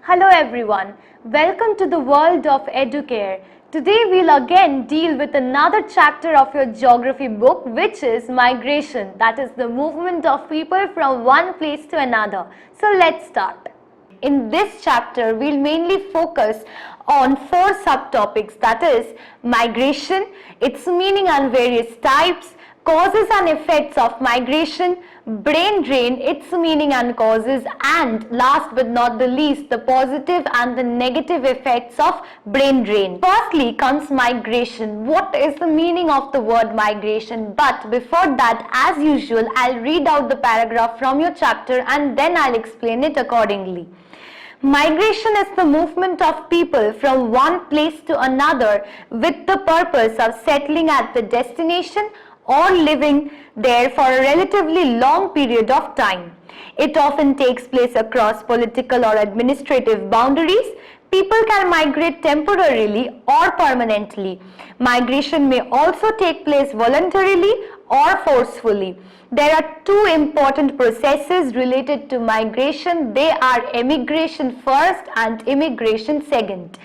Hello everyone, welcome to the world of Educare. Today we'll again deal with another chapter of your geography book, which is migration, that is the movement of people from one place to another. So let's start. In this chapter, we'll mainly focus on 4 subtopics, that is migration, its meaning and various types, causes and effects of migration, brain drain, its meaning and causes, and last but not the least, the positive and the negative effects of brain drain. Firstly comes migration. What is the meaning of the word migration? But before that, as usual, I'll read out the paragraph from your chapter and then I'll explain it accordingly. Migration is the movement of people from one place to another with the purpose of settling at the destination or living there for a relatively long period of time. It often takes place across political or administrative boundaries. People can migrate temporarily or permanently. Migration may also take place voluntarily or forcefully. There are 2 important processes related to migration. They are emigration first and immigration second.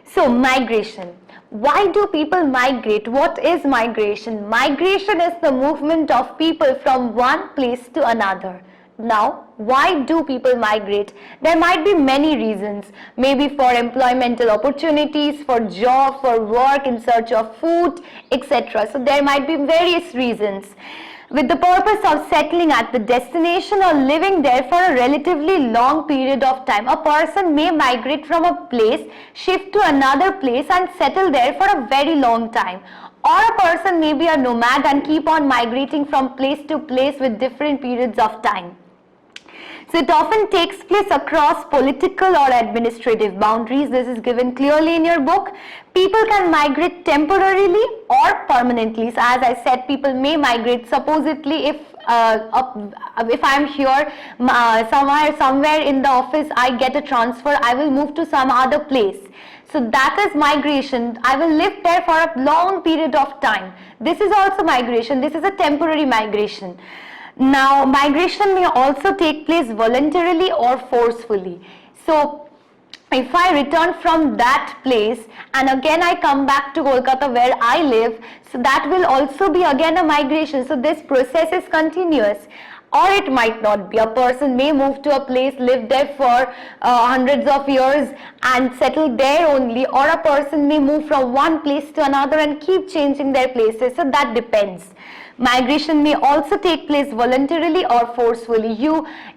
So, migration. Why do people migrate? What is migration? Migration is the movement of people from one place to another. Now, why do people migrate? There might be many reasons. Maybe for employmental opportunities, for job, for work, in search of food, etc. So there might be various reasons. With the purpose of settling at the destination or living there for a relatively long period of time. A person may migrate from a place, shift to another place and settle there for a very long time. Or a person may be a nomad and keep on migrating from place to place with different periods of time. So it often takes place across political or administrative boundaries. This is given clearly in your book. People can migrate temporarily or permanently. So as I said, people may migrate. Supposedly, if I'm here somewhere in the office, I get a transfer, I will move to some other place. So that is migration. I will live there for a long period of time. This is also migration. This is a temporary migration. Now, migration may also take place voluntarily or forcefully. So, if I return from that place and again I come back to Kolkata where I live, so that will also be again a migration. So, this process is continuous. Or it might not be. A person may move to a place, live there for hundreds of years and settle there only, or a person may move from one place to another and keep changing their places. So that depends. Migration may also take place voluntarily or forcefully.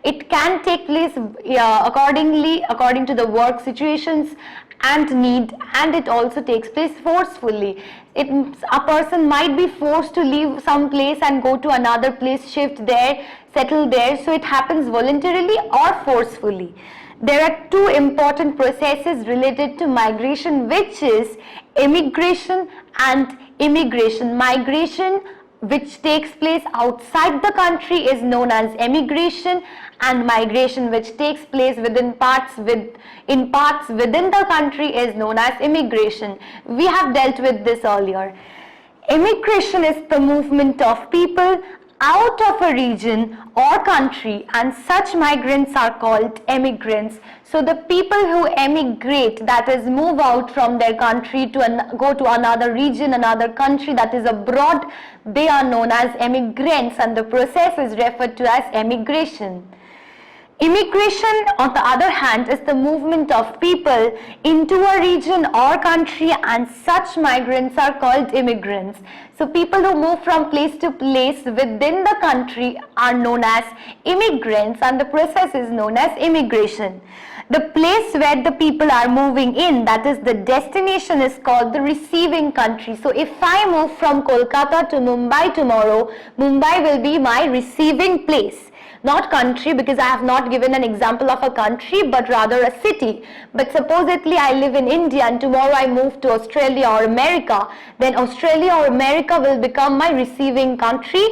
It can take place according to the work situations and need, and it also takes place forcefully. A person might be forced to leave some place and go to another place, shift there, settle there. So it happens voluntarily or forcefully. There are 2 important processes related to migration, which is emigration and immigration. Migration which takes place outside the country is known as emigration, and migration which takes place in parts within the country is known as immigration. We have dealt with this earlier. Immigration is the movement of people out of a region or country, and such migrants are called emigrants. So the people who emigrate, that is move out from their country to go to another region, another country that is abroad, they are known as emigrants, and the process is referred to as emigration. Immigration, on the other hand, is the movement of people into a region or country, and such migrants are called immigrants. So people who move from place to place within the country are known as immigrants, and the process is known as immigration. The place where the people are moving in, that is the destination, is called the receiving country. So if I move from Kolkata to Mumbai tomorrow, Mumbai will be my receiving place. Not country, because I have not given an example of a country, but rather a city. But supposedly I live in India and tomorrow I move to Australia or America, then Australia or America will become my receiving country,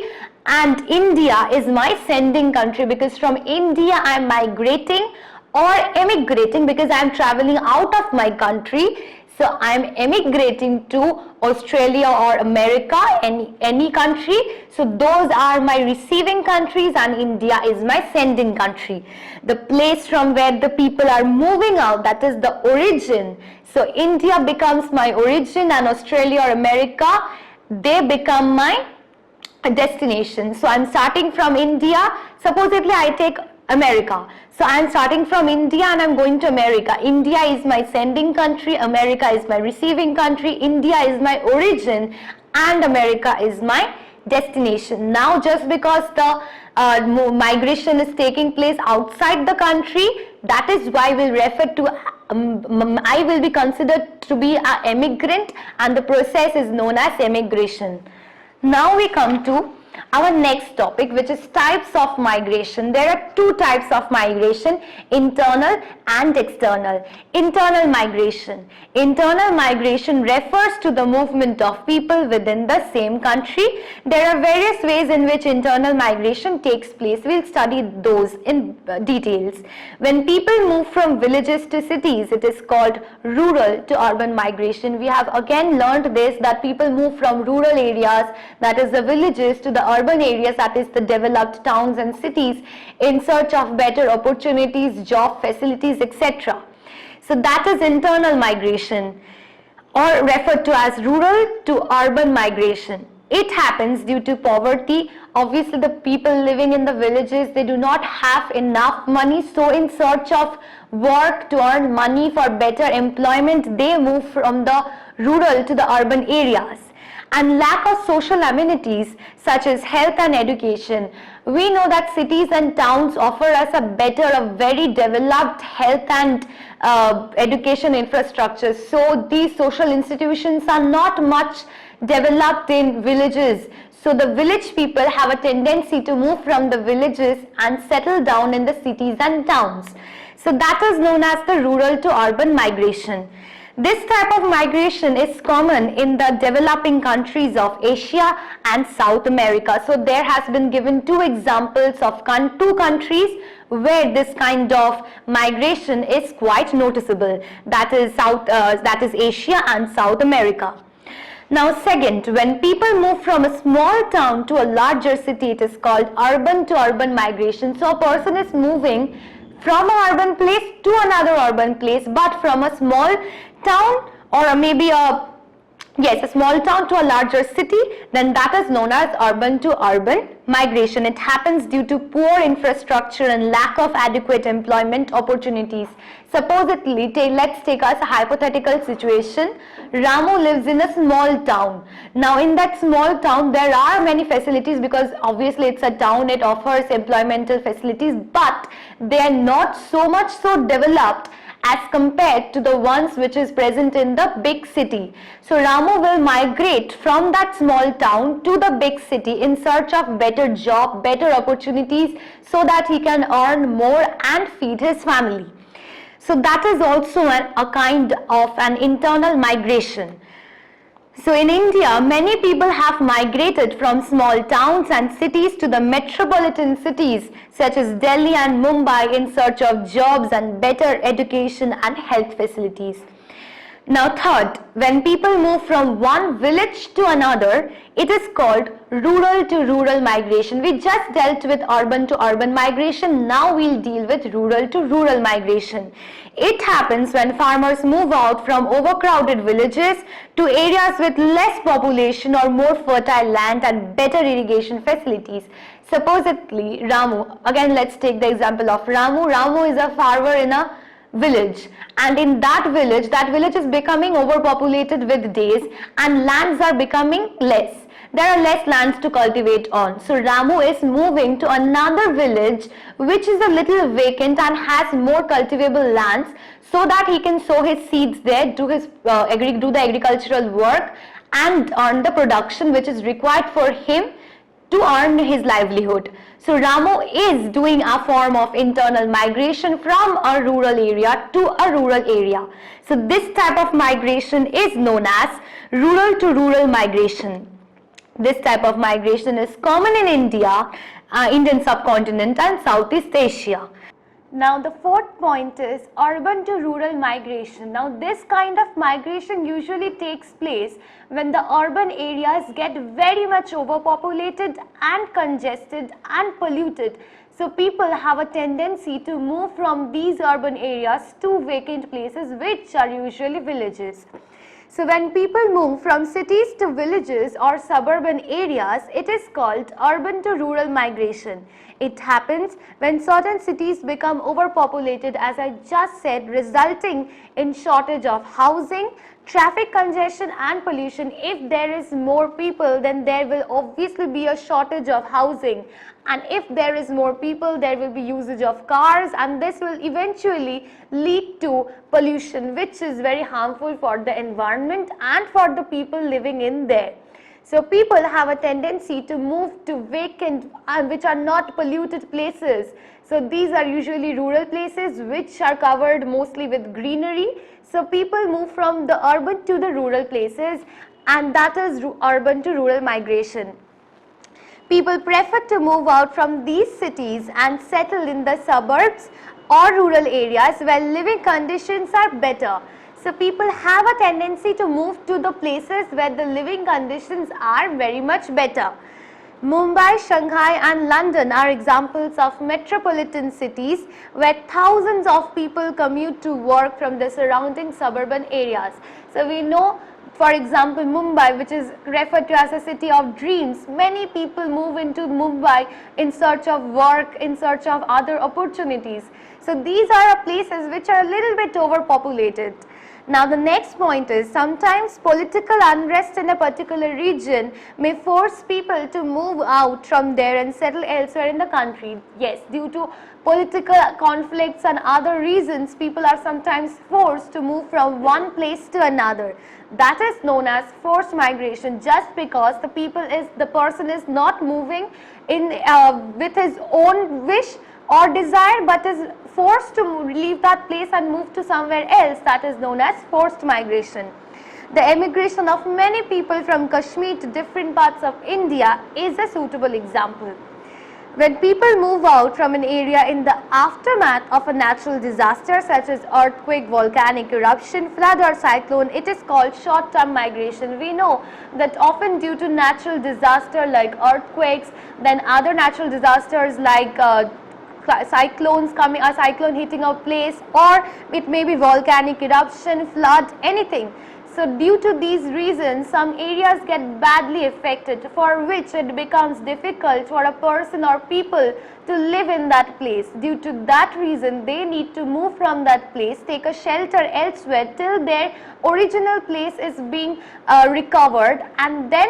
and India is my sending country, because from India I am migrating or emigrating because I am traveling out of my country. So I'm emigrating to Australia or America, any country. So those are my receiving countries and India is my sending country. The place from where the people are moving out, that is the origin. So India becomes my origin and Australia or America, they become my destination. So I'm starting from India. Supposedly I take America. So I'm starting from India and I'm going to America. India is my sending country, America is my receiving country, India is my origin and America is my destination. Now just because the migration is taking place outside the country, that is why we'll refer to I will be considered to be an emigrant and the process is known as emigration. Now we come to our next topic, which is types of migration. There are two types of migration, internal and external. Internal migration. Internal migration refers to the movement of people within the same country. There are various ways in which internal migration takes place. We'll study those in details. When people move from villages to cities, it is called rural to urban migration. We have again learned this, that people move from rural areas, that is the villages, to the urban areas, that is the developed towns and cities, in search of better opportunities, job facilities, etc. So that is internal migration, or referred to as rural to urban migration. It happens due to poverty. Obviously the people living in the villages, they do not have enough money, so in search of work to earn money for better employment, they move from the rural to the urban areas. And lack of social amenities such as health and education. We know that cities and towns offer us a better, a very developed health and education infrastructure. So these social institutions are not much developed in villages. So the village people have a tendency to move from the villages and settle down in the cities and towns. So that is known as the rural to urban migration. This type of migration is common in the developing countries of Asia and South America. So there has been given two examples of two countries where this kind of migration is quite noticeable. That is Asia and South America. Now second, when people move from a small town to a larger city, it is called urban to urban migration. So a person is moving from an urban place to another urban place, but from a small town or maybe a small town to a larger city, then that is known as urban to urban migration. It happens due to poor infrastructure and lack of adequate employment opportunities. Supposedly, let's take us a hypothetical situation. Ramu lives in a small town. Now in that small town there are many facilities, because obviously it's a town, it offers employmental facilities, but they are not so developed as compared to the ones which is present in the big city. So Ramu will migrate from that small town to the big city in search of better job, better opportunities, so that he can earn more and feed his family. So that is also a kind of an internal migration. So in India, many people have migrated from small towns and cities to the metropolitan cities such as Delhi and Mumbai in search of jobs and better education and health facilities. Now third, when people move from one village to another, it is called rural to rural migration. We just dealt with urban to urban migration. Now we'll deal with rural to rural migration. It happens when farmers move out from overcrowded villages to areas with less population or more fertile land and better irrigation facilities. Supposedly Ramu, again let's take the example of Ramu. Ramu is a farmer in a village, and in that village is becoming overpopulated with days and lands are becoming less. There are less lands to cultivate on. So Ramu is moving to another village which is a little vacant and has more cultivable lands, so that he can sow his seeds there, do the agricultural work and earn the production which is required for him to earn his livelihood. So Ramu is doing a form of internal migration from a rural area to a rural area. So this type of migration is known as rural to rural migration. This type of migration is common in India, Indian subcontinent and Southeast Asia. Now the fourth point is urban to rural migration. Now this kind of migration usually takes place when the urban areas get very much overpopulated and congested and polluted. So people have a tendency to move from these urban areas to vacant places, which are usually villages. So when people move from cities to villages or suburban areas, it is called urban to rural migration. It happens when certain cities become overpopulated, as I just said, resulting in shortage of housing, traffic congestion and pollution. If there is more people, then there will obviously be a shortage of housing, and if there is more people, there will be usage of cars, and this will eventually lead to pollution, which is very harmful for the environment and for the people living in there. So people have a tendency to move to vacant which are not polluted places. So these are usually rural places which are covered mostly with greenery. So people move from the urban to the rural places, and that is urban to rural migration. People prefer to move out from these cities and settle in the suburbs or rural areas where living conditions are better. So people have a tendency to move to the places where the living conditions are very much better. Mumbai, Shanghai and London are examples of metropolitan cities where thousands of people commute to work from the surrounding suburban areas. So we know, for example, Mumbai, which is referred to as a city of dreams, many people move into Mumbai in search of work, in search of other opportunities. So these are places which are a little bit overpopulated. Now the next point is sometimes political unrest in a particular region may force people to move out from there and settle elsewhere in the country. Yes, due to political conflicts and other reasons, people are sometimes forced to move from one place to another. That is known as forced migration, just because the person is not moving in with his own wish or desire, but is forced to leave that place and move to somewhere else. That is known as forced migration. The emigration of many people from Kashmir to different parts of India is a suitable example. When people move out from an area in the aftermath of a natural disaster such as earthquake, volcanic eruption, flood or cyclone, it is called short-term migration. We know that often due to natural disaster like earthquakes, then other natural disasters like cyclones coming, a cyclone hitting a place, or it may be volcanic eruption, flood, anything. So due to these reasons, some areas get badly affected, for which it becomes difficult for a person or people to live in that place. Due to that reason, they need to move from that place, take a shelter elsewhere till their original place is being recovered, and then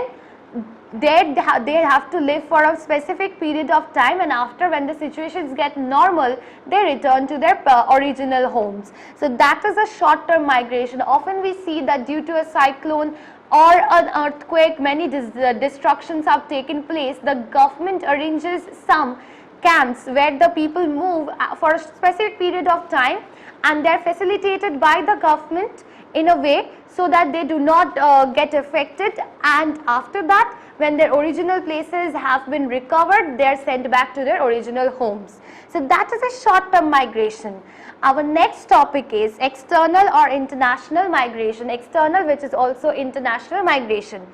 they have to live for a specific period of time, and after, when the situations get normal, they return to their original homes. So that is a short-term migration. Often we see that due to a cyclone or an earthquake, many destructions have taken place. The government arranges some camps where the people move for a specific period of time, and they are facilitated by the government in a way so that they do not get affected, and after that, when their original places have been recovered, they are sent back to their original homes. So that is a short-term migration. Our next topic is external or international migration. External, which is also international migration.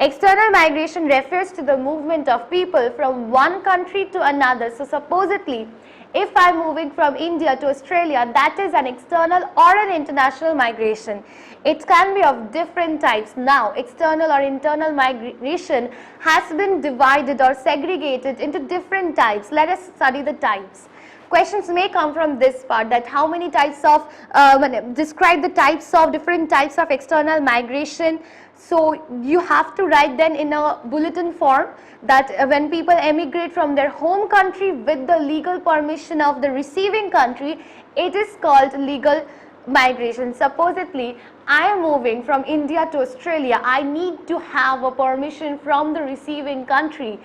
External migration refers to the movement of people from one country to another. So supposedly, if I am moving from India to Australia, that is an external or an international migration. It can be of different types. Now, external or internal migration has been divided or segregated into different types. Let us study the types. Questions may come from this part, that how many types of, describe the types of, different types of external migration. So you have to write then in a bulletin form that when people emigrate from their home country with the legal permission of the receiving country, it is called legal migration. Supposedly, I am moving from India to Australia. I need to have a permission from the receiving country,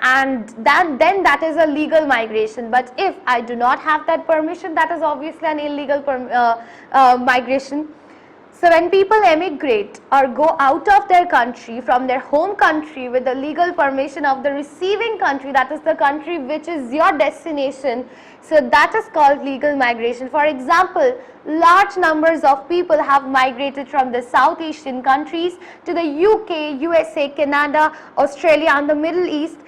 and then that is a legal migration. But if I do not have that permission, that is obviously an illegal migration. So when people emigrate or go out of their country from their home country with the legal permission of the receiving country, that is the country which is your destination, so that is called legal migration. For example, large numbers of people have migrated from the South Asian countries to the UK, USA, Canada, Australia and the Middle East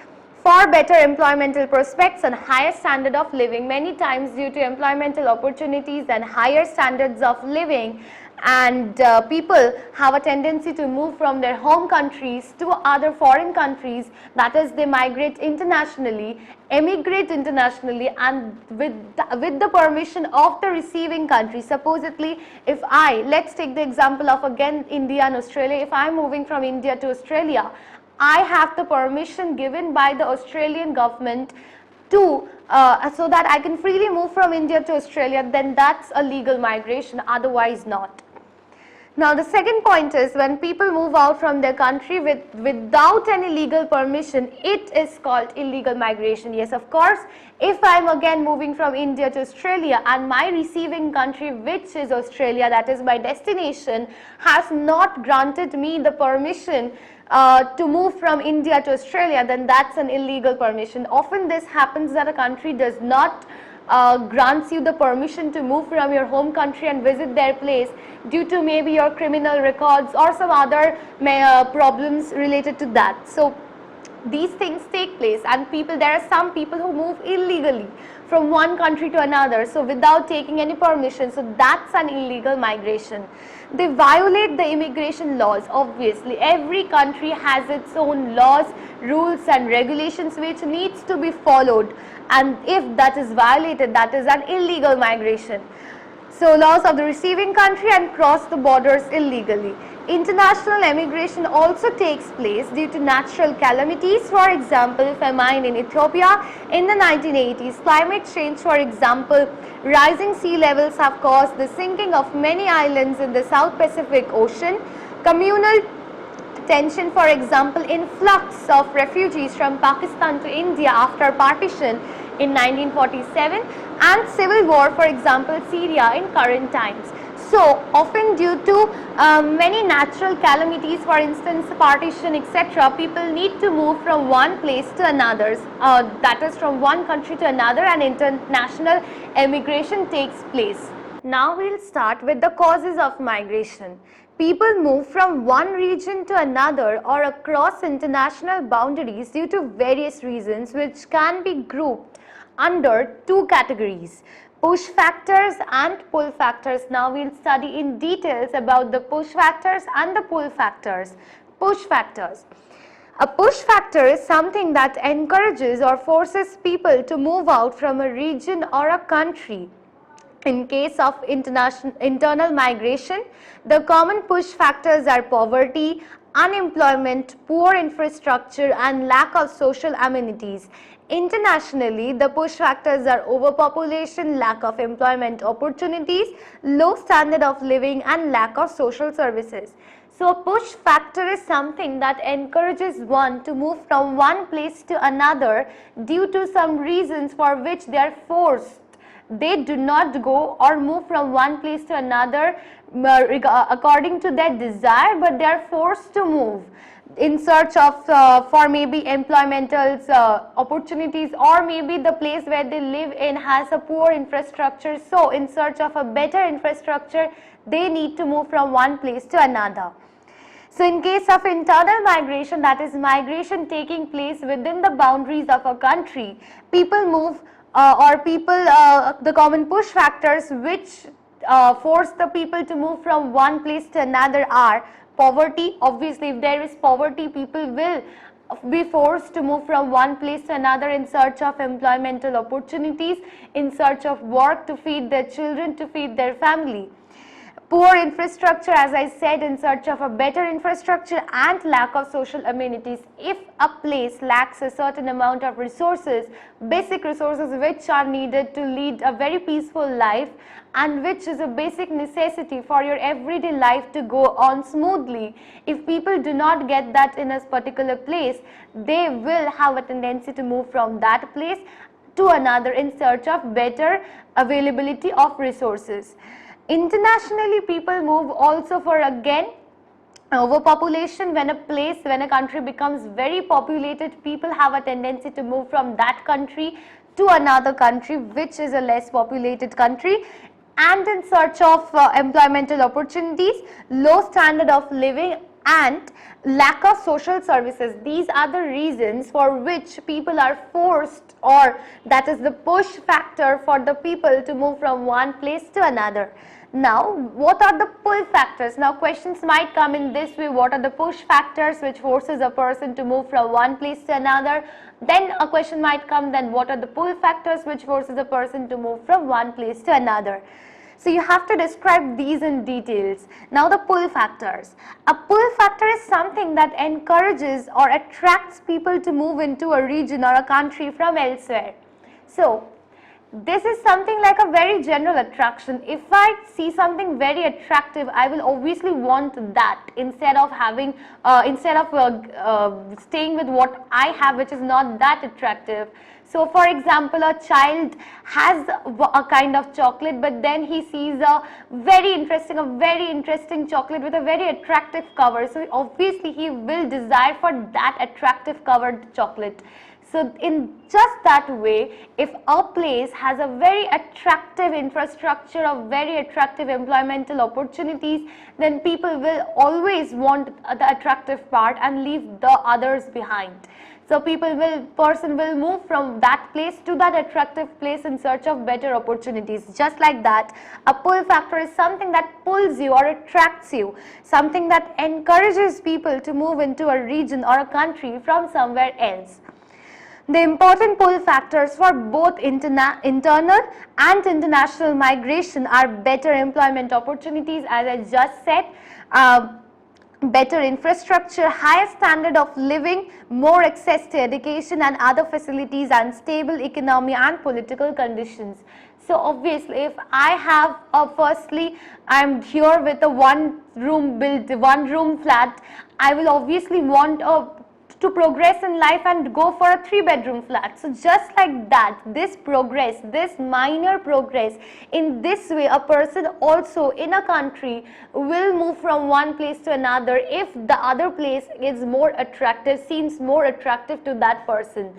for better employmental prospects and higher standard of living. Many times due to employmental opportunities and higher standards of living, and people have a tendency to move from their home countries to other foreign countries, that is they migrate internationally, emigrate internationally, and with the permission of the receiving country. Supposedly, if let's take the example of again India and Australia. If I am moving from India to Australia, I have the permission given by the Australian government to so that I can freely move from India to Australia, then that's a legal migration, otherwise not. Now the second point is when people move out from their country without any legal permission, it is called illegal migration. Yes, of course, if I am again moving from India to Australia and my receiving country, which is Australia, that is my destination, has not granted me the permission to move from India to Australia, then that's an illegal permission. Often this happens that a country does not grants you the permission to move from your home country and visit their place due to maybe your criminal records or some other problems related to that. So these things take place, and there are some people who move illegally from one country to another, so without taking any permission, so that's an illegal migration. They violate the immigration laws. Obviously, every country has its own laws, rules and regulations which needs to be followed, and if that is violated, that is an illegal migration. So laws of the receiving country and cross the borders illegally. International emigration also takes place due to natural calamities, for example, famine in Ethiopia in the 1980s, climate change, for example, rising sea levels have caused the sinking of many islands in the South Pacific Ocean, communal tension, for example, influx of refugees from Pakistan to India after partition in 1947, and civil war, for example, Syria in current times. So often due to many natural calamities, for instance partition, etc., people need to move from one place to another, that is from one country to another, and international emigration takes place. Now we'll start with the causes of migration. People move from one region to another or across international boundaries due to various reasons which can be grouped under two categories: push factors and pull factors. Now we'll study in details about the push factors and the pull factors. Push factors. A push factor is something that encourages or forces people to move out from a region or a country. In case of internal migration, the common push factors are poverty, unemployment, poor infrastructure, and lack of social amenities. Internationally, the push factors are overpopulation, lack of employment opportunities, low standard of living, and lack of social services. So a push factor is something that encourages one to move from one place to another due to some reasons for which they are forced. They do not go or move from one place to another according to their desire, but they are forced to move in search of for maybe employmental opportunities, or maybe the place where they live in has a poor infrastructure. So in search of a better infrastructure, they need to move from one place to another. So in case of internal migration, that is migration taking place within the boundaries of a country, people move the common push factors which force the people to move from one place to another are poverty. Obviously, if there is poverty, people will be forced to move from one place to another in search of employmental opportunities, in search of work to feed their children, to feed their family. Poor infrastructure, as I said, in search of a better infrastructure, and lack of social amenities. If a place lacks a certain amount of resources, basic resources which are needed to lead a very peaceful life and which is a basic necessity for your everyday life to go on smoothly, if people do not get that in a particular place, they will have a tendency to move from that place to another in search of better availability of resources. Internationally, people move also for, again, overpopulation. When a country becomes very populated, people have a tendency to move from that country to another country which is a less populated country, and in search of employmental opportunities, low standard of living and lack of social services. These are the reasons for which people are forced, or that is the push factor for the people to move from one place to another. Now, what are the pull factors? Now, questions might come in this way: what are the push factors which forces a person to move from one place to another? Then a question might come, then what are the pull factors which forces a person to move from one place to another? So you have to describe these in details. Now, the pull factors. A pull factor is something that encourages or attracts people to move into a region or a country from elsewhere. So this is something like a very general attraction. If I see something very attractive, I will obviously want that instead of having, staying with what I have, which is not that attractive. So, for example, a child has a kind of chocolate, but then he sees a very interesting chocolate with a very attractive cover. So, obviously, he will desire for that attractive covered chocolate. So, in just that way, if a place has a very attractive infrastructure of very attractive employmental opportunities, then people will always want the attractive part and leave the others behind. So, person will move from that place to that attractive place in search of better opportunities. Just like that, a pull factor is something that pulls you or attracts you, something that encourages people to move into a region or a country from somewhere else. The important pull factors for both internal and international migration are better employment opportunities, as I just said, better infrastructure, higher standard of living, more access to education and other facilities, and stable economy and political conditions. So obviously, if I have firstly, I am here with a one room flat, I will obviously want to progress in life and go for a 3-bedroom flat. So just like that, this minor progress, in this way a person also in a country will move from one place to another if the other place is more attractive, seems more attractive to that person.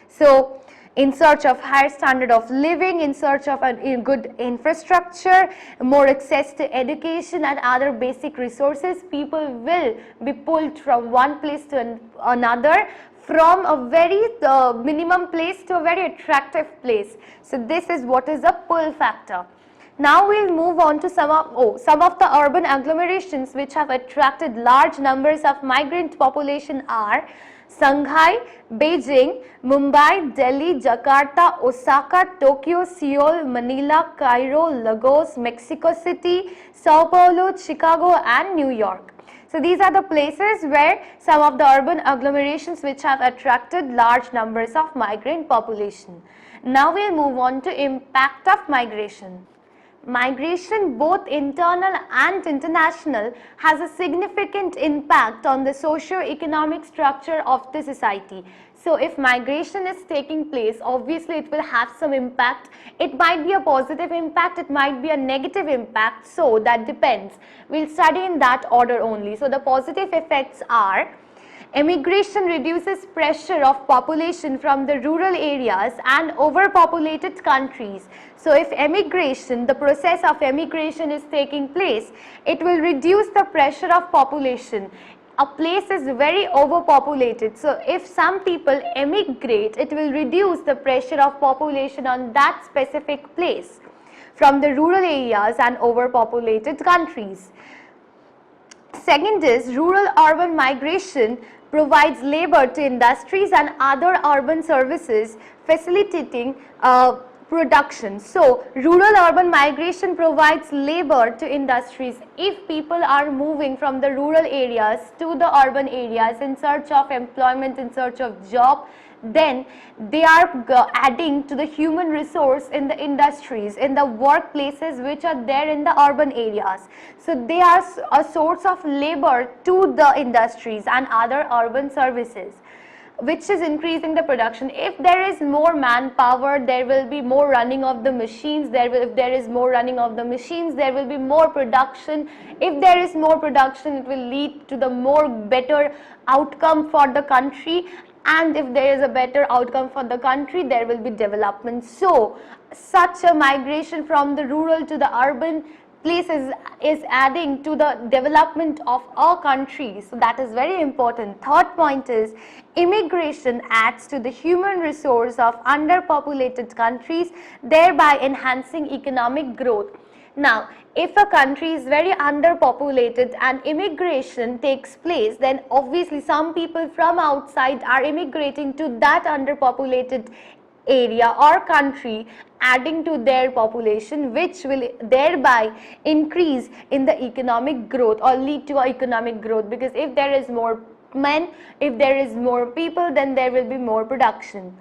So in search of higher standard of living, in search of a good infrastructure, more access to education and other basic resources, people will be pulled from one place to another, from a very minimum place to a very attractive place. So this is what is a pull factor. Now we'll move on to some of the urban agglomerations which have attracted large numbers of migrant population are Shanghai, Beijing, Mumbai, Delhi, Jakarta, Osaka, Tokyo, Seoul, Manila, Cairo, Lagos, Mexico City, Sao Paulo, Chicago and New York. So these are the places where some of the urban agglomerations which have attracted large numbers of migrant population. Now we'll move on to impact of migration. Migration, both internal and international, has a significant impact on the socio-economic structure of the society. So if migration is taking place, obviously it will have some impact. It might be a positive impact, it might be a negative impact, so that depends. We'll study in that order only. So the positive effects are: emigration reduces pressure of population from the rural areas and overpopulated countries. So if emigration, the process of emigration is taking place, it will reduce the pressure of population. A place is very overpopulated, so if some people emigrate, it will reduce the pressure of population on that specific place from the rural areas and overpopulated countries. Second is rural-urban migration provides labor to industries and other urban services, facilitating production. So rural-urban migration provides labor to industries. If people are moving from the rural areas to the urban areas in search of employment, in search of job, then they are adding to the human resource in the industries, in the workplaces which are there in the urban areas. So they are a source of labor to the industries and other urban services. which is increasing the production. If there is more manpower, there will be more running of the machines. If there is more running of the machines, there will be more production. If there is more production, it will lead to the more better outcome for the country, and if there is a better outcome for the country, there will be development. So such a migration from the rural to the urban places is adding to the development of our country. So that is very important. Third point is immigration adds to the human resource of underpopulated countries, thereby enhancing economic growth. Now, if a country is very underpopulated and immigration takes place, then obviously some people from outside are immigrating to that underpopulated area or country, adding to their population, which will thereby increase in the economic growth or lead to economic growth, because if there is more men, if there is more people, then there will be more production.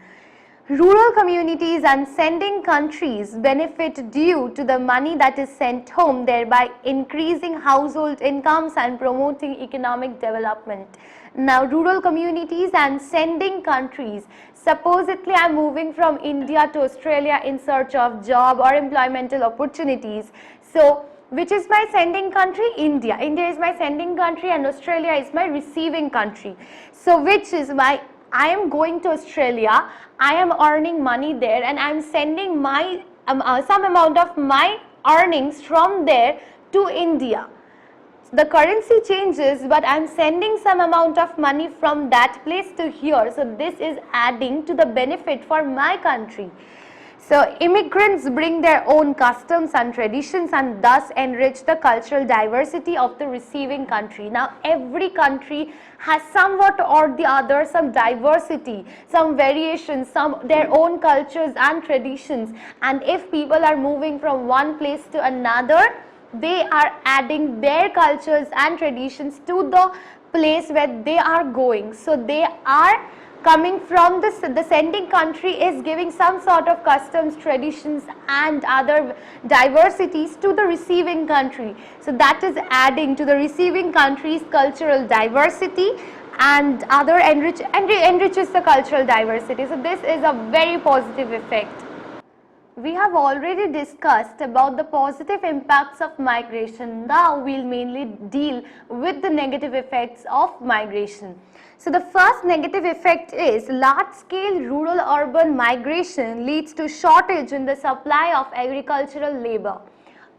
Rural communities and sending countries benefit due to the money that is sent home, thereby increasing household incomes and promoting economic development. Now, rural communities and sending countries, supposedly I am moving from India to Australia in search of job or employmental opportunities. So, which is my sending country? India. India is my sending country and Australia is my receiving country. So, which is my, I am going to Australia, I am earning money there and I am sending my some amount of my earnings from there to India. The currency changes, but I am sending some amount of money from that place to here. So this is adding to the benefit for my country. So immigrants bring their own customs and traditions and thus enrich the cultural diversity of the receiving country. Now every country has somewhat or the other some diversity, some variations, some their own cultures and traditions, and if people are moving from one place to another, they are adding their cultures and traditions to the place where they are going. So they are coming from the sending country is giving some sort of customs, traditions and other diversities to the receiving country. So that is adding to the receiving country's cultural diversity and other enriches the cultural diversity. So this is a very positive effect. We have already discussed about the positive impacts of migration. Now we'll mainly deal with the negative effects of migration. So the first negative effect is large-scale rural-urban migration leads to shortage in the supply of agricultural labor.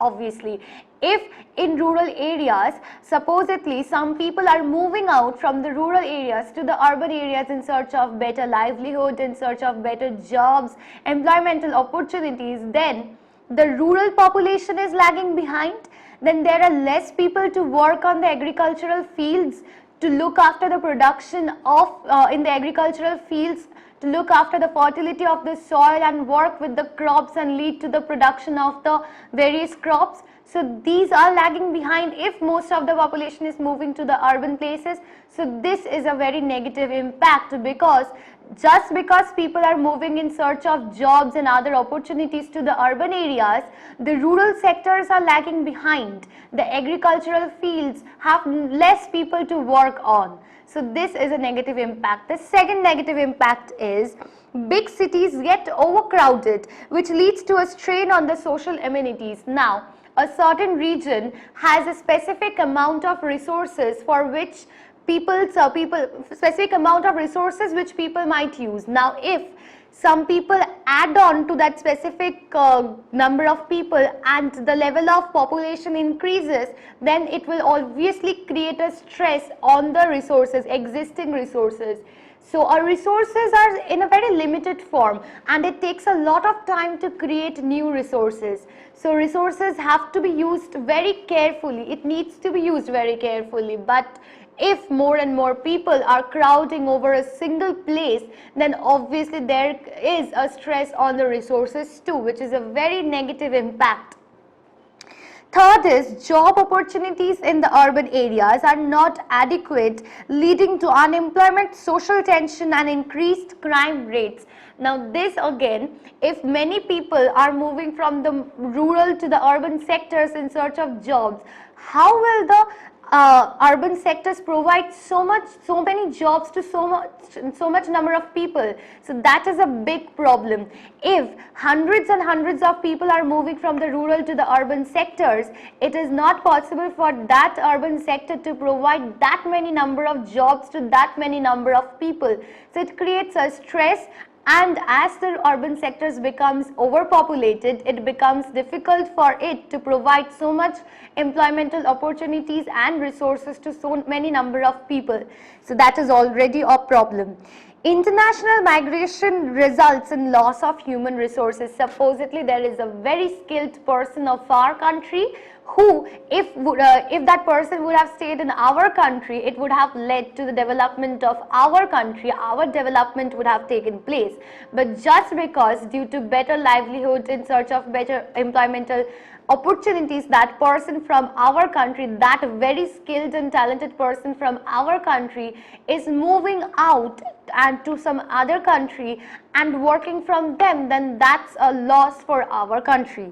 Obviously, if in rural areas, supposedly some people are moving out from the rural areas to the urban areas in search of better livelihood, in search of better jobs, employmental opportunities, then the rural population is lagging behind. Then there are less people to work on the agricultural fields, to look after the production of in the agricultural fields, to look after the fertility of the soil and work with the crops and lead to the production of the various crops. So these are lagging behind if most of the population is moving to the urban places. So this is a very negative impact, because just because people are moving in search of jobs and other opportunities to the urban areas, the rural sectors are lagging behind. The agricultural fields have less people to work on. So this is a negative impact. The second negative impact is big cities get overcrowded, which leads to a strain on the social amenities. Now, a certain region has a specific amount of resources for which specific amount of resources which people might use. Now, if some people add on to that specific number of people and the level of population increases, then it will obviously create a stress on the resources, existing resources. So our resources are in a very limited form and it takes a lot of time to create new resources. So resources have to be used very carefully. It needs to be used very carefully. But if more and more people are crowding over a single place, then obviously there is a stress on the resources too, which is a very negative impact. Third is job opportunities in the urban areas are not adequate, leading to unemployment, social tension and increased crime rates. Now this again, if many people are moving from the rural to the urban sectors in search of jobs, how will the urban sectors provide so many jobs to so much number of people. So that is a big problem. If hundreds and hundreds of people are moving from the rural to the urban sectors, it is not possible for that urban sector to provide that many number of jobs to that many number of people. So it creates a stress, and as the urban sectors becomes overpopulated, it becomes difficult for it to provide so much employmental opportunities and resources to so many number of people. So that is already a problem. International migration results in loss of human resources. Supposedly there is a very skilled person of our country who, if that person would have stayed in our country, it would have led to the development of our country, our development would have taken place. But just because due to better livelihood, in search of better employmental opportunities, that person from our country, that very skilled and talented person from our country is moving out and to some other country and working from them, then that's a loss for our country.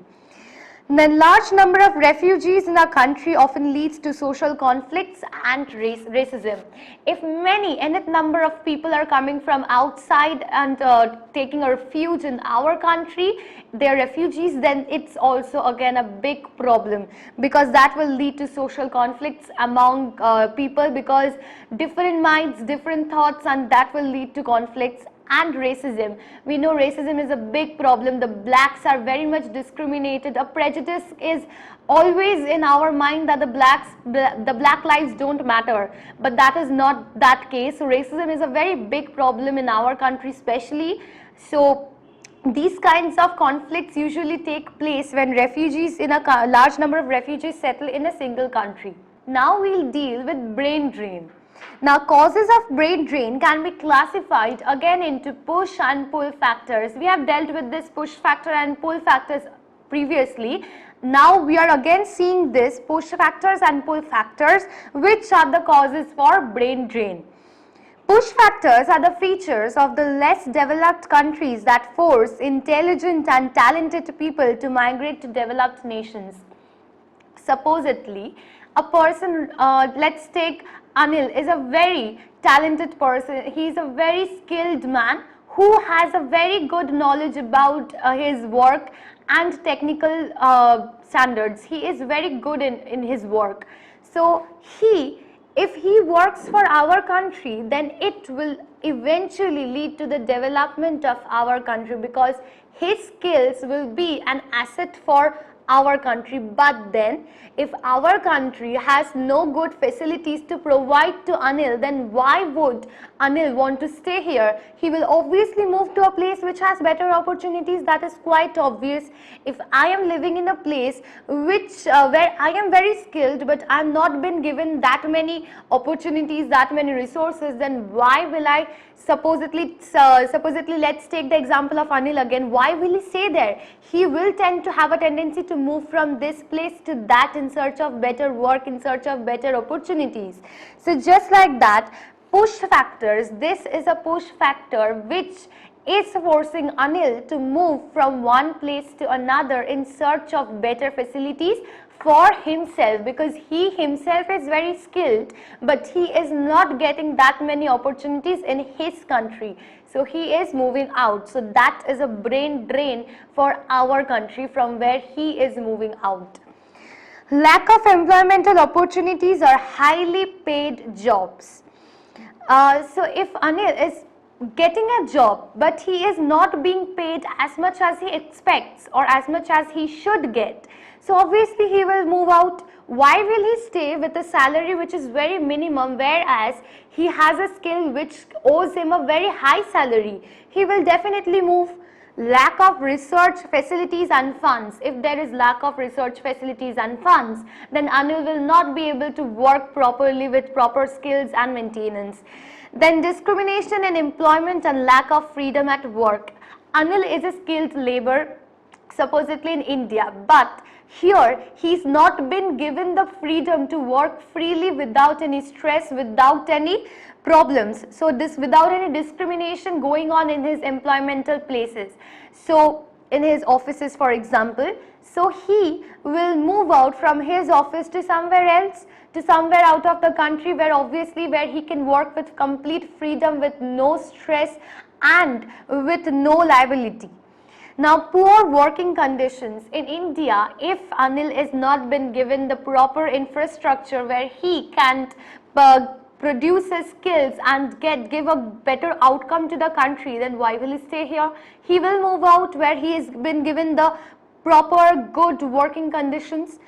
Then large number of refugees in our country often leads to social conflicts and racism. If many enough number of people are coming from outside and taking a refuge in our country, they're refugees, then it's also again a big problem, because that will lead to social conflicts among people, because different minds, different thoughts, and that will lead to conflicts. And racism, we know racism is a big problem. The blacks are very much discriminated. A prejudice is always in our mind that the black lives don't matter, but that is not that case. So racism is a very big problem in our country especially. So these kinds of conflicts usually take place when refugees, in a large number of refugees settle in a single country. Now we'll deal with brain drain. Now, causes of brain drain can be classified again into push and pull factors. We have dealt with this push factor and pull factors previously. Now we are again seeing this push factors and pull factors, which are the causes for brain drain. Push factors are the features of the less developed countries that force intelligent and talented people to migrate to developed nations. Supposedly, a person, let's take Anil, is a very talented person. He is a very skilled man who has a very good knowledge about his work and technical standards. He is very good in his work. So if he works for our country, then it will eventually lead to the development of our country, because his skills will be an asset for our country. But then if our country has no good facilities to provide to Anil, then why would Anil want to stay here? He will obviously move to a place which has better opportunities. That is quite obvious. If I am living in a place which where I am very skilled, but I am not been given that many opportunities, that many resources, then why will I supposedly let's take the example of Anil again. Why will he stay there? He will tend to have a tendency to move from this place to that in search of better work, in search of better opportunities. So just like that, push factors, this is a push factor which is forcing Anil to move from one place to another in search of better facilities for himself, because he himself is very skilled, but he is not getting that many opportunities in his country. So he is moving out. So that is a brain drain for our country from where he is moving out. Lack of employmental opportunities or highly paid jobs. So if Anil is getting a job, but he is not being paid as much as he expects or as much as he should get, so obviously he will move out. Why will he stay with a salary which is very minimum, whereas he has a skill which owes him a very high salary? He will definitely move. Lack of research facilities and funds. If there is lack of research facilities and funds, then Anil will not be able to work properly with proper skills and maintenance. Then discrimination in employment and lack of freedom at work. Anil is a skilled labor, supposedly in India, but here he's not been given the freedom to work freely without any stress, without any problems. So this without any discrimination going on in his employmental places. So in his offices, for example. So he will move out from his office to somewhere else, to somewhere out of the country, where obviously where he can work with complete freedom, with no stress and with no liability. Now, poor working conditions in India, if Anil is not been given the proper infrastructure where he can produce his skills and give a better outcome to the country, then why will he stay here? He will move out where he has been given the proper good working conditions.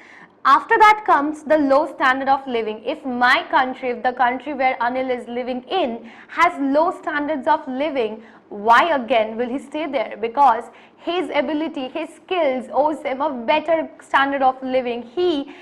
After that comes the low standard of living. If my country, if the country where Anil is living in has low standards of living, why again will he stay there? Because his ability, his skills owes him a better standard of living. He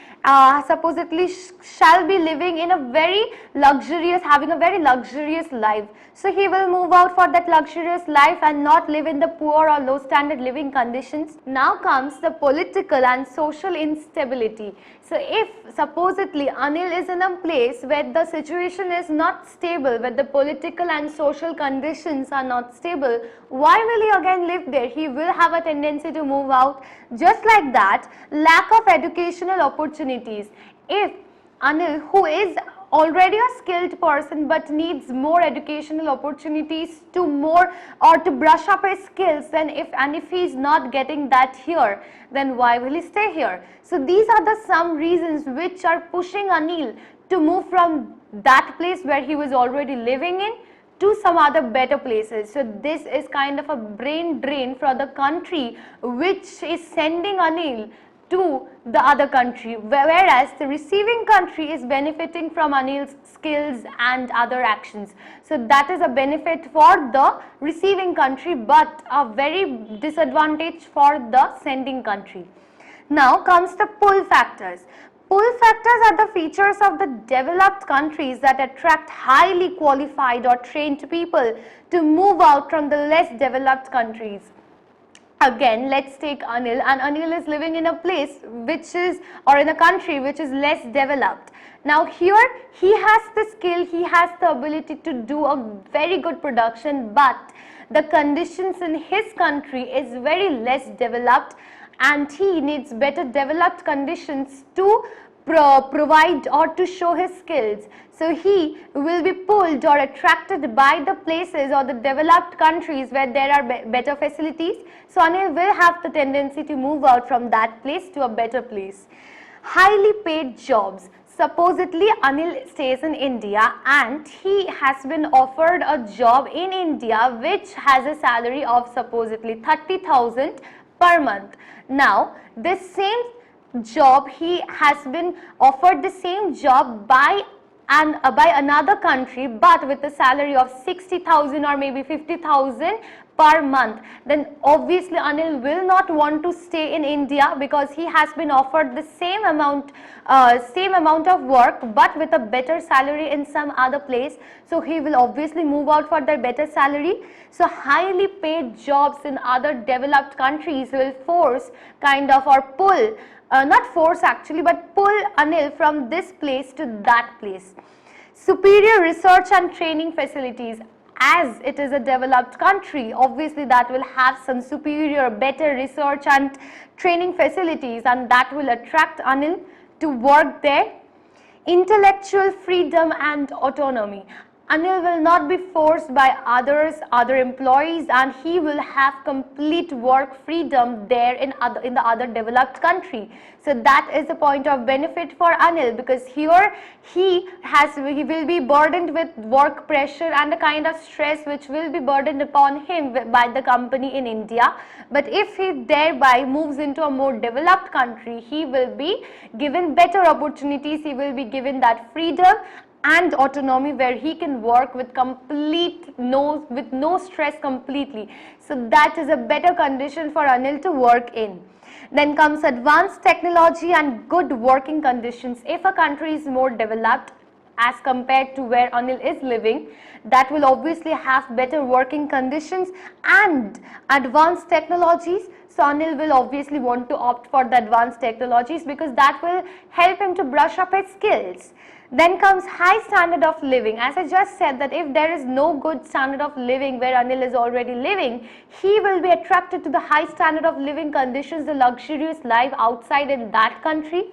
supposedly shall be living in a very luxurious, having a very luxurious life. So he will move out for that luxurious life and not live in the poor or low standard living conditions. Now comes the political and social instability. So if supposedly Anil is in a place where the situation is not stable, where the political and social conditions are not stable, why will he again live there? He will have a tendency to move out. Just like that, lack of educational opportunities. If Anil, who is already a skilled person but needs more educational opportunities to more or to brush up his skills, then if he is not getting that here, then why will he stay here? So these are the some reasons which are pushing Anil to move from that place where he was already living in to some other better places. So this is kind of a brain drain for the country which is sending Anil to the other country, whereas the receiving country is benefiting from Anil's skills and other actions. So that is a benefit for the receiving country but a very disadvantage for the sending country. Now comes the pull factors. Pull factors are the features of the developed countries that attract highly qualified or trained people to move out from the less developed countries. Again, let's take Anil, and Anil is living in a place which is, or in a country which is less developed. Now here he has the skill, he has the ability to do a very good production, but the conditions in his country is very less developed and he needs better developed conditions to provide or to show his skills. So he will be pulled or attracted by the places or the developed countries where there are better facilities. So Anil will have the tendency to move out from that place to a better place. Highly paid jobs. Supposedly Anil stays in India and he has been offered a job in India which has a salary of supposedly 30,000 per month. Now this same job, he has been offered the same job by another country but with a salary of 60,000 or maybe 50,000 per month, then obviously Anil will not want to stay in India because he has been offered the same amount of work but with a better salary in some other place. So he will obviously move out for the better salary. So highly paid jobs in other developed countries will force kind of or pull, not force actually, but pull Anil from this place to that place. Superior research and training facilities. As it is a developed country, obviously that will have some superior, better research and training facilities and that will attract Anil to work there. Intellectual freedom and autonomy. Anil will not be forced by other employees and he will have complete work freedom there in the other developed country. So that is the point of benefit for Anil, because here he will be burdened with work pressure and a kind of stress which will be burdened upon him by the company in India. But if he thereby moves into a more developed country, he will be given better opportunities, he will be given that freedom and autonomy where he can work with no stress completely. So that is a better condition for Anil to work in. Then comes advanced technology and good working conditions. If a country is more developed as compared to where Anil is living. That will obviously have better working conditions and advanced technologies. So Anil will obviously want to opt for the advanced technologies because that will help him to brush up his skills. Then comes high standard of living. As I just said, that if there is no good standard of living where Anil is already living, he will be attracted to the high standard of living conditions, the luxurious life outside in that country.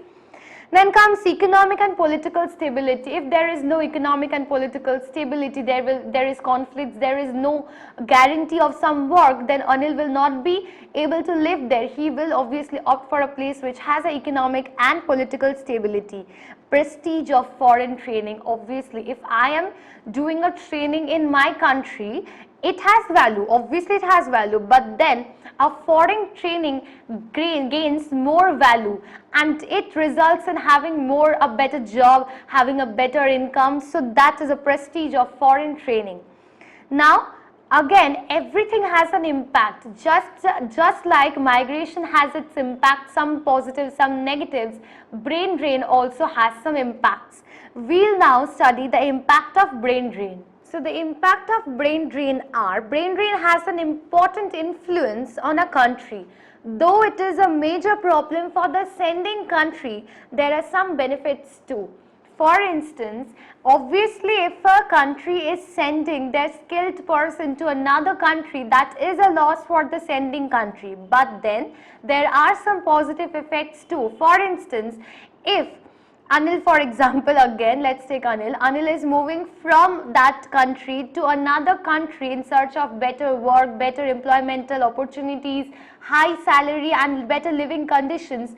Then comes economic and political stability. If there is no economic and political stability, there is conflicts, there is no guarantee of some work, then Anil will not be able to live there. He will obviously opt for a place which has an economic and political stability. Prestige of foreign training. Obviously, if I am doing a training in my country, it has value, obviously it has value, but then a foreign training gains more value and it results in having a better job, having a better income. So that is a prestige of foreign training. Now again, everything has an impact, just like migration has its impact, some positives, some negatives, brain drain also has some impacts. We'll now study the impact of brain drain. So the impact of brain drain has an important influence on a country. Though it is a major problem for the sending country, there are some benefits too. For instance, obviously if a country is sending their skilled person to another country, that is a loss for the sending country. But then there are some positive effects too. For instance, if Anil, for example, again, let's take Anil. Anil is moving from that country to another country in search of better work, better employmental opportunities, high salary and better living conditions.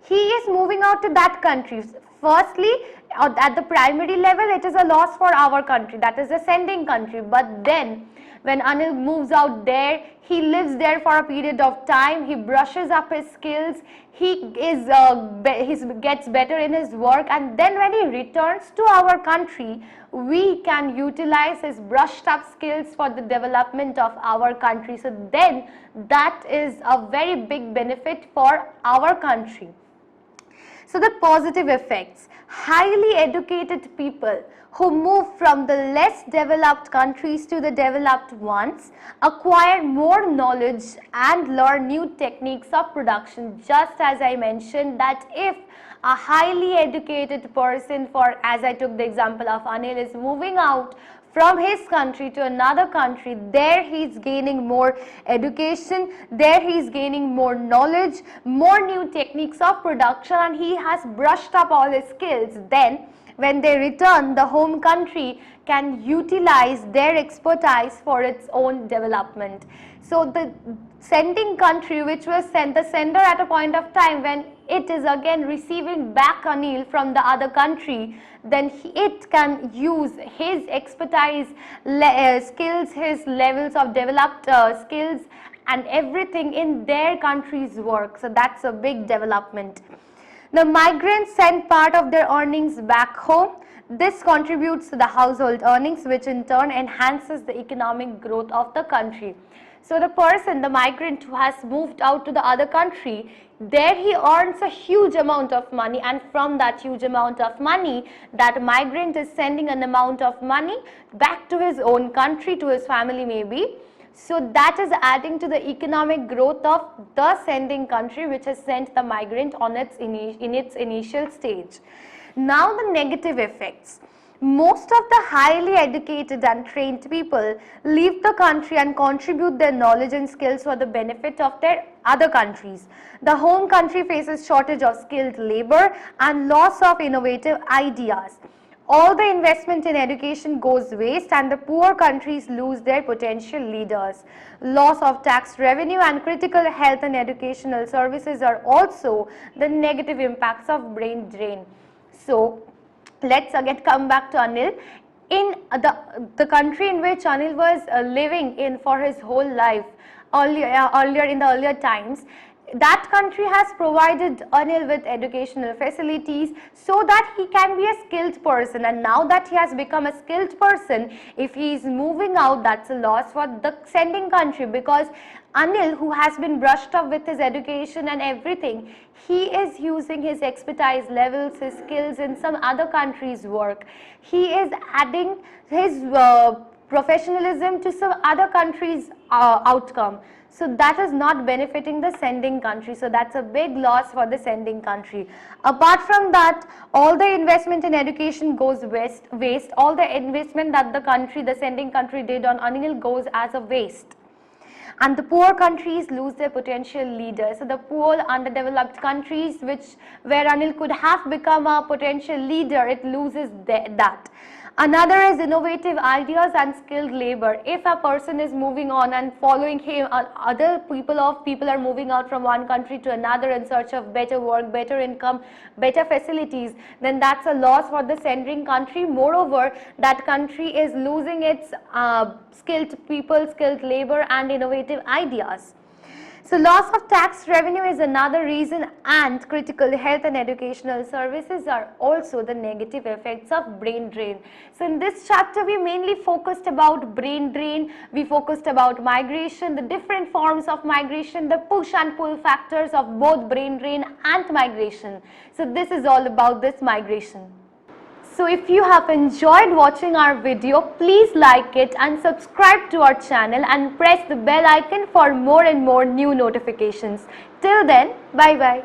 He is moving out to that country. Firstly, at the primary level, it is a loss for our country, that is the sending country. But then, when Anil moves out there, he lives there for a period of time, he brushes up his skills, he gets better in his work, and then when he returns to our country, we can utilize his brushed up skills for the development of our country. So then that is a very big benefit for our country. So the positive effects, highly educated people who move from the less developed countries to the developed ones acquire more knowledge and learn new techniques of production. Just as I mentioned that if a highly educated person, as I took the example of Anil, is moving out from his country to another country, there he is gaining more education, there he is gaining more knowledge, more new techniques of production, and he has brushed up all his skills. Then when they return, the home country can utilize their expertise for its own development. So the sending country, which was the sender at a point of time when it is again receiving back Anil from the other country, then it can use his expertise, skills, his levels of developed skills and everything in their country's work. So that's a big development. The migrants send part of their earnings back home. This contributes to the household earnings, which in turn enhances the economic growth of the country. So the person, the migrant who has moved out to the other country, there he earns a huge amount of money, and from that huge amount of money, that migrant is sending an amount of money back to his own country, to his family maybe. So that is adding to the economic growth of the sending country, which has sent the migrant on in its initial stage. Now the negative effects. Most of the highly educated and trained people leave the country and contribute their knowledge and skills for the benefit of their other countries. The home country faces shortage of skilled labor and loss of innovative ideas. All the investment in education goes waste and the poor countries lose their potential leaders. Loss of tax revenue and critical health and educational services are also the negative impacts of brain drain. So let's again come back to Anil. In the country in which Anil was living in for his whole life, earlier in the earlier times, that country has provided Anil with educational facilities so that he can be a skilled person, and now that he has become a skilled person, if he is moving out, that's a loss for the sending country, because Anil, who has been brushed up with his education and everything, he is using his expertise levels, his skills in some other country's work. He is adding his professionalism to some other country's outcome. So that is not benefiting the sending country. So that's a big loss for the sending country. Apart from that, all the investment in education goes waste. All the investment that the sending country did on Anil goes as a waste. And the poor countries lose their potential leaders. So the poor underdeveloped countries where Anil could have become a potential leader, it loses that. Another is innovative ideas and skilled labor. If a person is moving on and following him, other people are moving out from one country to another in search of better work, better income, better facilities, then that's a loss for the sending country. Moreover, that country is losing its skilled people, skilled labor and innovative ideas. So loss of tax revenue is another reason, and critical health and educational services are also the negative effects of brain drain. So in this chapter we mainly focused about brain drain, we focused about migration, the different forms of migration, the push and pull factors of both brain drain and migration. So this is all about this migration. So if you have enjoyed watching our video, please like it and subscribe to our channel and press the bell icon for more and more new notifications. Till then, bye bye.